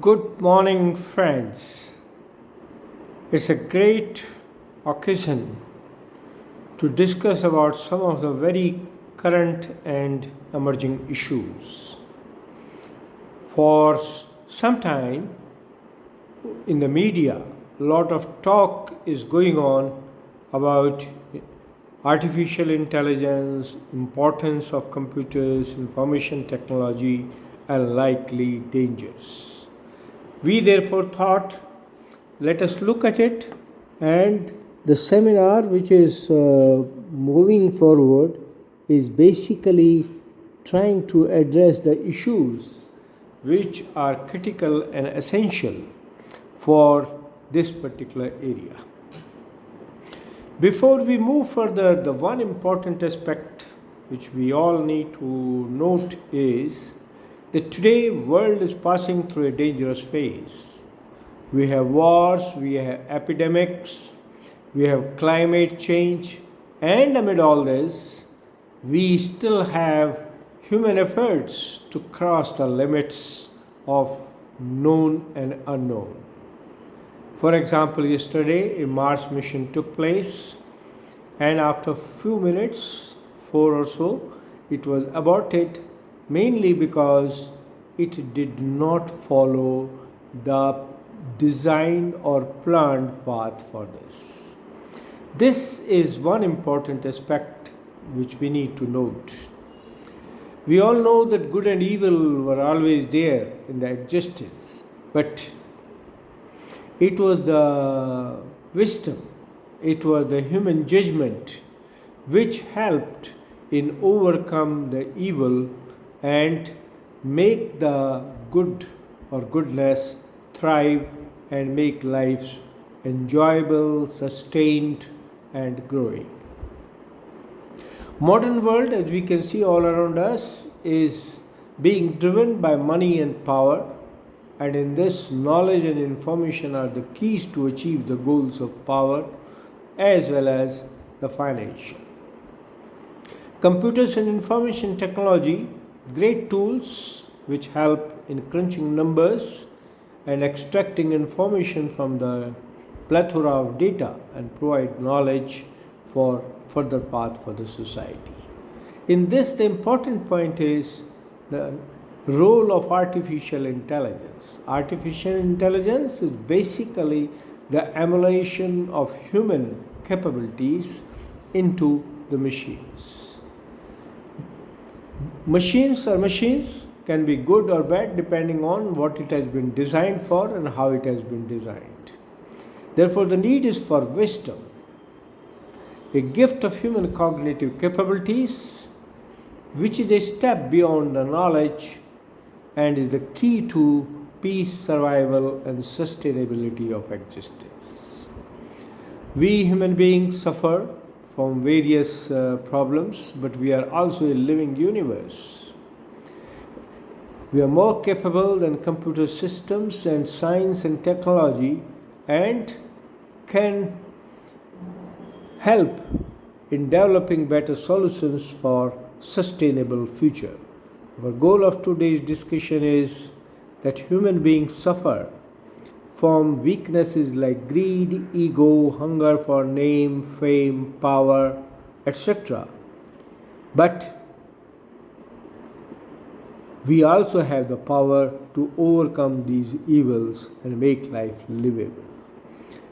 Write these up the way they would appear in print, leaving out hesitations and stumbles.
Good morning, friends. It's a great occasion to discuss about some of the very current and emerging issues. For some time in the media, a lot of talk is going on about artificial intelligence, importance of computers, information technology, and likely dangers. We therefore thought, let us look at it, and the seminar which is moving forward is basically trying to address the issues which are critical and essential for this particular area. Before we move further, the one important aspect which we all need to note is that today world is passing through a dangerous phase. We have wars, we have epidemics, we have climate change, and amid all this, we still have human efforts to cross the limits of known and unknown. For example, yesterday a Mars mission took place, and after few minutes, 4 or so, it was aborted, mainly because it did not follow the designed or planned path for this. This is one important aspect which we need to note. We all know that good and evil were always there in the existence, but it was the wisdom, it was the human judgment which helped in overcome the evil and make the good or goodness thrive and make lives enjoyable, sustained, and growing. Modern world, as we can see all around us, is being driven by money and power, and in this, knowledge and information are the keys to achieve the goals of power as well as the financial. Computers and information technology, great tools which help in crunching numbers and extracting information from the plethora of data and provide knowledge for further path for the society. In this, the important point is the role of artificial intelligence. Artificial intelligence is basically the emulation of human capabilities into the machines. Machines can be good or bad depending on what it has been designed for and how it has been designed. Therefore, the need is for wisdom, a gift of human cognitive capabilities, which is a step beyond the knowledge and is the key to peace, survival, and sustainability of existence. We human beings suffer from various problems, but we are also a living universe. We are more capable than computer systems and science and technology, and can help in developing better solutions for sustainable future. Our goal of today's discussion is that human beings suffer from weaknesses like greed, ego, hunger for name, fame, power, etc. But we also have the power to overcome these evils and make life livable.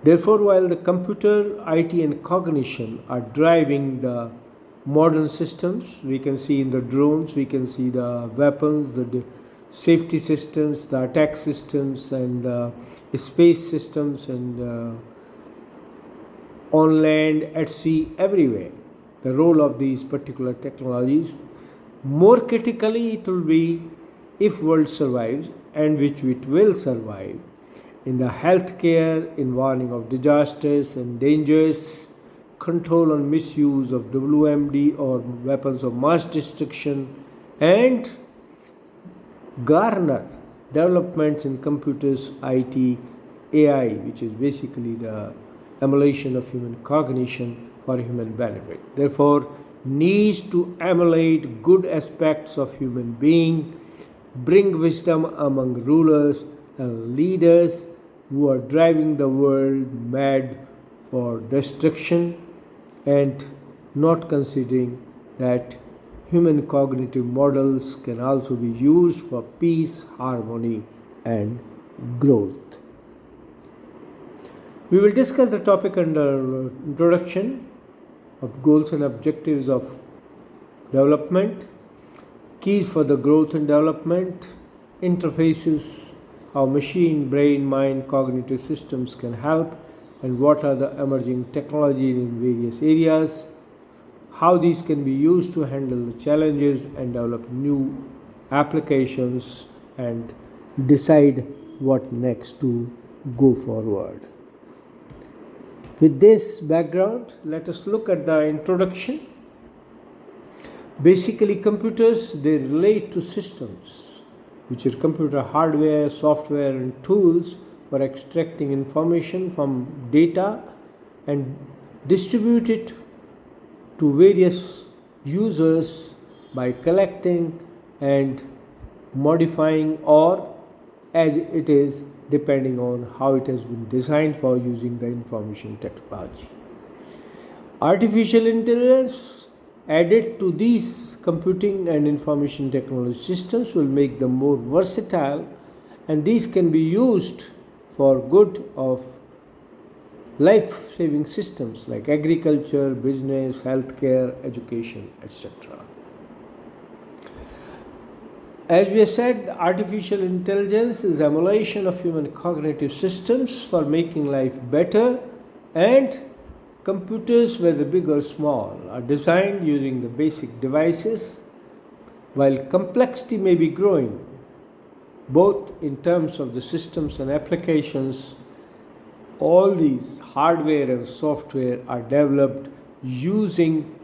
Therefore, while the computer, IT, and cognition are driving the modern systems, we can see in the drones, we can see the weapons, the safety systems, the attack systems, and space systems, and on land, at sea, everywhere. The role of these particular technologies. More critically, it will be if world survives, and which it will survive, in the healthcare, in warning of disasters and dangers, control and misuse of WMD or weapons of mass destruction, and garner developments in computers, IT, AI, which is basically the emulation of human cognition for human benefit. Therefore, needs to emulate good aspects of human being, bring wisdom among rulers, and leaders who are driving the world mad for destruction and not considering that human cognitive models can also be used for peace, harmony, and growth. We will discuss the topic under introduction of goals and objectives of development, keys for the growth and development, interfaces, how machine, brain, mind, cognitive systems can help, and what are the emerging technologies in various areas, how these can be used to handle the challenges and develop new applications and decide what next to go forward. With this background, let us look at the introduction. Basically, computers, they relate to systems, which are computer hardware, software, and tools for extracting information from data and distribute it to various users by collecting and modifying, or as it is depending on how it has been designed for using the information technology. Artificial intelligence added to these computing and information technology systems will make them more versatile, and these can be used for good of life-saving systems like agriculture, business, healthcare, education, etc. As we have said, artificial intelligence is emulation of human cognitive systems for making life better, and computers, whether big or small, are designed using the basic devices. While complexity may be growing, both in terms of the systems and applications, all these hardware and software are developed using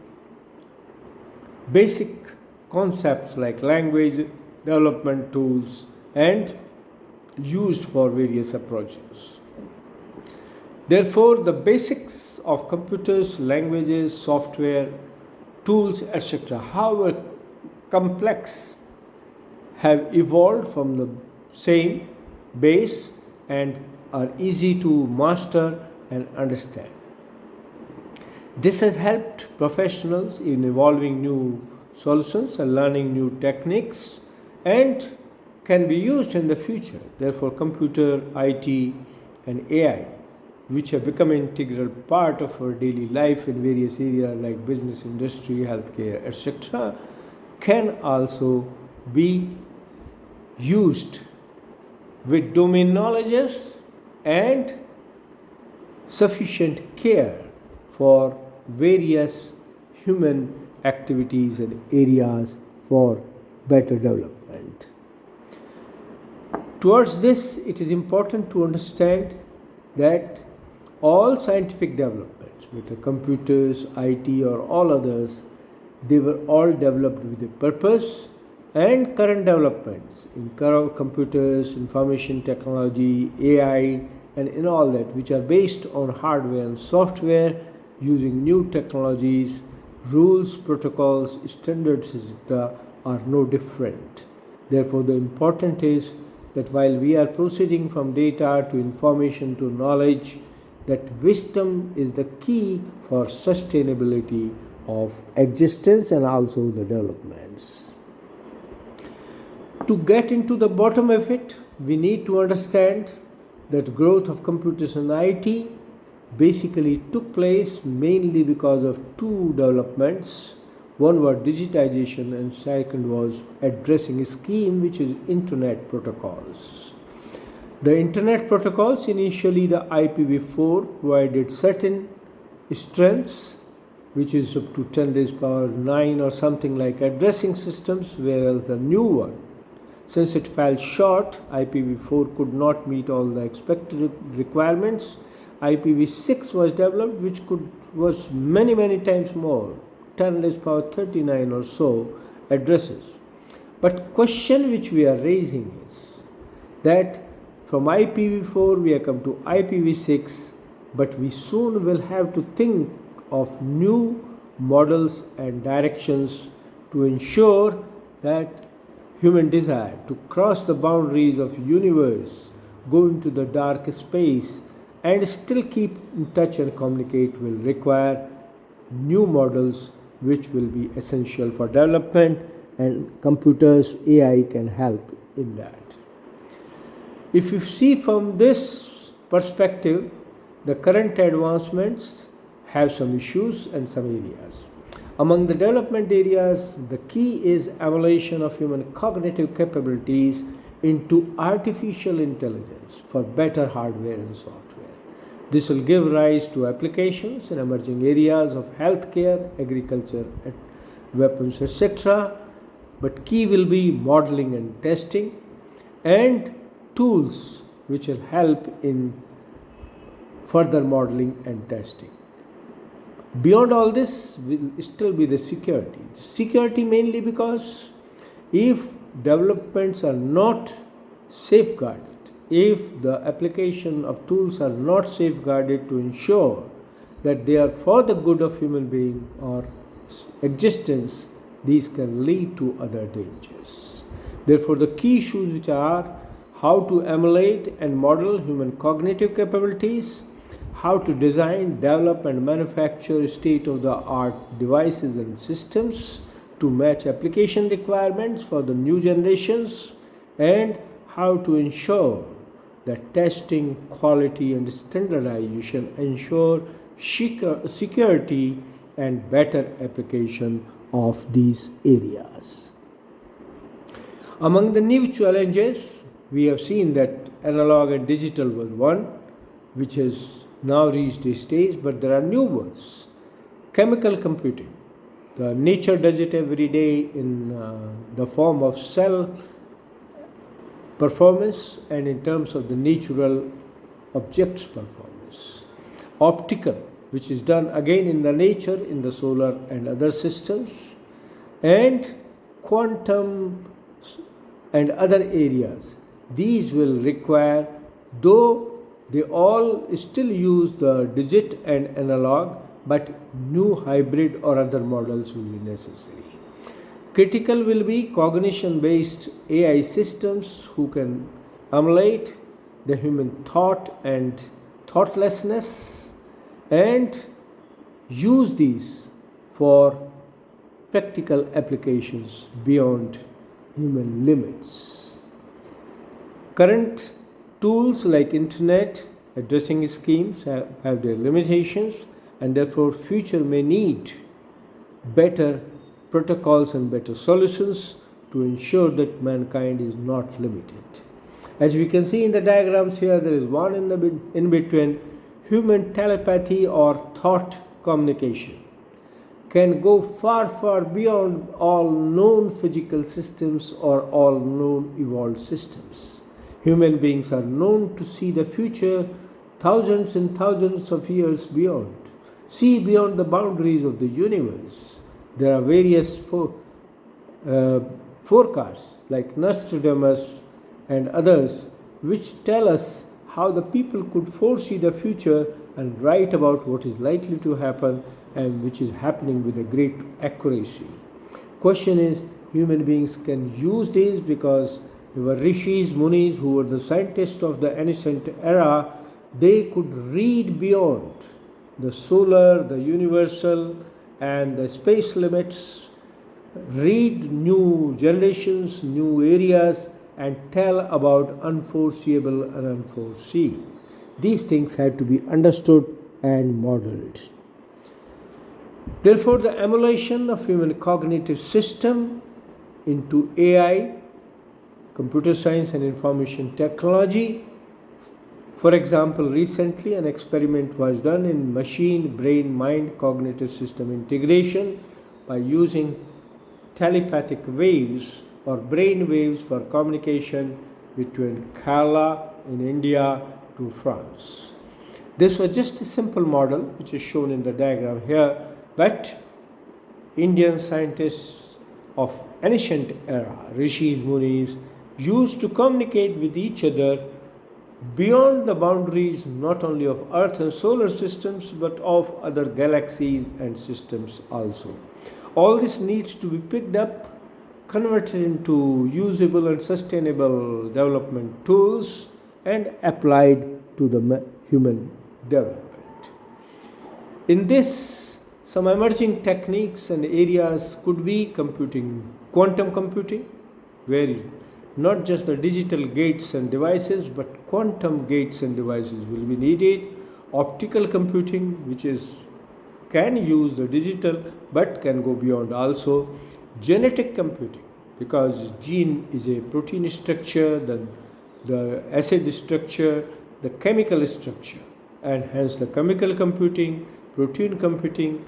basic concepts like language development tools and used for various approaches. Therefore, the basics of computers, languages, software, tools, etc., however complex, have evolved from the same base and are easy to master and understand. This has helped professionals in evolving new solutions and learning new techniques and can be used in the future. Therefore, computer, IT, and AI, which have become an integral part of our daily life in various areas like business, industry, healthcare, etc., can also be used with domain knowledge and sufficient care for various human activities and areas for better development. Towards this, it is important to understand that all scientific developments, whether computers, IT, or all others, they were all developed with a purpose, and current developments in computers, information technology, AI, and in all that, which are based on hardware and software using new technologies, rules, protocols, standards, etc., are no different. Therefore, the important is that while we are proceeding from data to information to knowledge, that wisdom is the key for sustainability of existence and also the developments. To get into the bottom of it, we need to understand that growth of computers and IT basically took place mainly because of two developments. One was digitization and second was addressing a scheme which is internet protocols. The internet protocols, initially the IPv4, provided certain strengths, which is up to 10 raised power 9 or something like addressing systems, whereas the new one, since it fell short, IPv4 could not meet all the expected requirements. IPv6 was developed, which was many times more, 10 raised power 39 or so addresses. But question which we are raising is that from IPv4 we have come to IPv6, but we soon will have to think of new models and directions to ensure that human desire to cross the boundaries of universe go into the dark space and still keep in touch and communicate will require new models which will be essential for development, and computers, AI can help in that. If you see from this perspective, the current advancements have some issues and some areas. Among the development areas, the key is emulation of human cognitive capabilities into artificial intelligence for better hardware and software. This will give rise to applications in emerging areas of healthcare, agriculture, weapons, etc. But key will be modeling and testing and tools which will help in further modeling and testing. Beyond all this will still be the security. Security mainly because if developments are not safeguarded, if the application of tools are not safeguarded to ensure that they are for the good of human being or existence, these can lead to other dangers. Therefore, the key issues which are how to emulate and model human cognitive capabilities, how to design, develop, and manufacture state-of-the-art devices and systems to match application requirements for the new generations, and how to ensure that testing, quality, and standardization ensure security and better application of these areas. Among the new challenges, we have seen that analog and digital was one, which has now reached a stage, but there are new ones. Chemical computing. The nature does it every day in the form of cell performance and in terms of the natural objects performance. Optical, which is done again in the nature, in the solar and other systems. And quantum and other areas. These will require, though they all still use the digit and analog, but new hybrid or other models will be necessary. Critical will be cognition based AI systems who can emulate the human thought and thoughtlessness and use these for practical applications beyond human limits. Current tools like internet addressing schemes have their limitations, and therefore future may need better protocols and better solutions to ensure that mankind is not limited. As we can see in the diagrams here, there is one in between. Human telepathy or thought communication can go far, far beyond all known physical systems or all known evolved systems. Human beings are known to see the future thousands and thousands of years beyond, see beyond the boundaries of the universe. There are various forecasts like Nostradamus and others which tell us how the people could foresee the future and write about what is likely to happen and which is happening with a great accuracy. Question is, human beings can use these because there were rishis, munis who were the scientists of the ancient era. They could read beyond the solar, the universal, and the space limits, read new generations, new areas, and tell about unforeseeable and unforeseen. These things had to be understood and modeled. Therefore, the emulation of human cognitive system into AI, computer science and information technology. For example, recently an experiment was done in machine, brain, mind, cognitive system integration by using telepathic waves or brain waves for communication between Kerala in India to France. This was just a simple model which is shown in the diagram here, but Indian scientists of ancient era, rishis, munis, used to communicate with each other beyond the boundaries not only of Earth and solar systems but of other galaxies and systems also. All this needs to be picked up, converted into usable and sustainable development tools and applied to the human development. In this, some emerging techniques and areas could be quantum computing, where not just the digital gates and devices, but quantum gates and devices will be needed. Optical computing, which is can use the digital but can go beyond. Also, genetic computing, because gene is a protein structure, then the acid structure, the chemical structure, and hence the chemical computing, protein computing,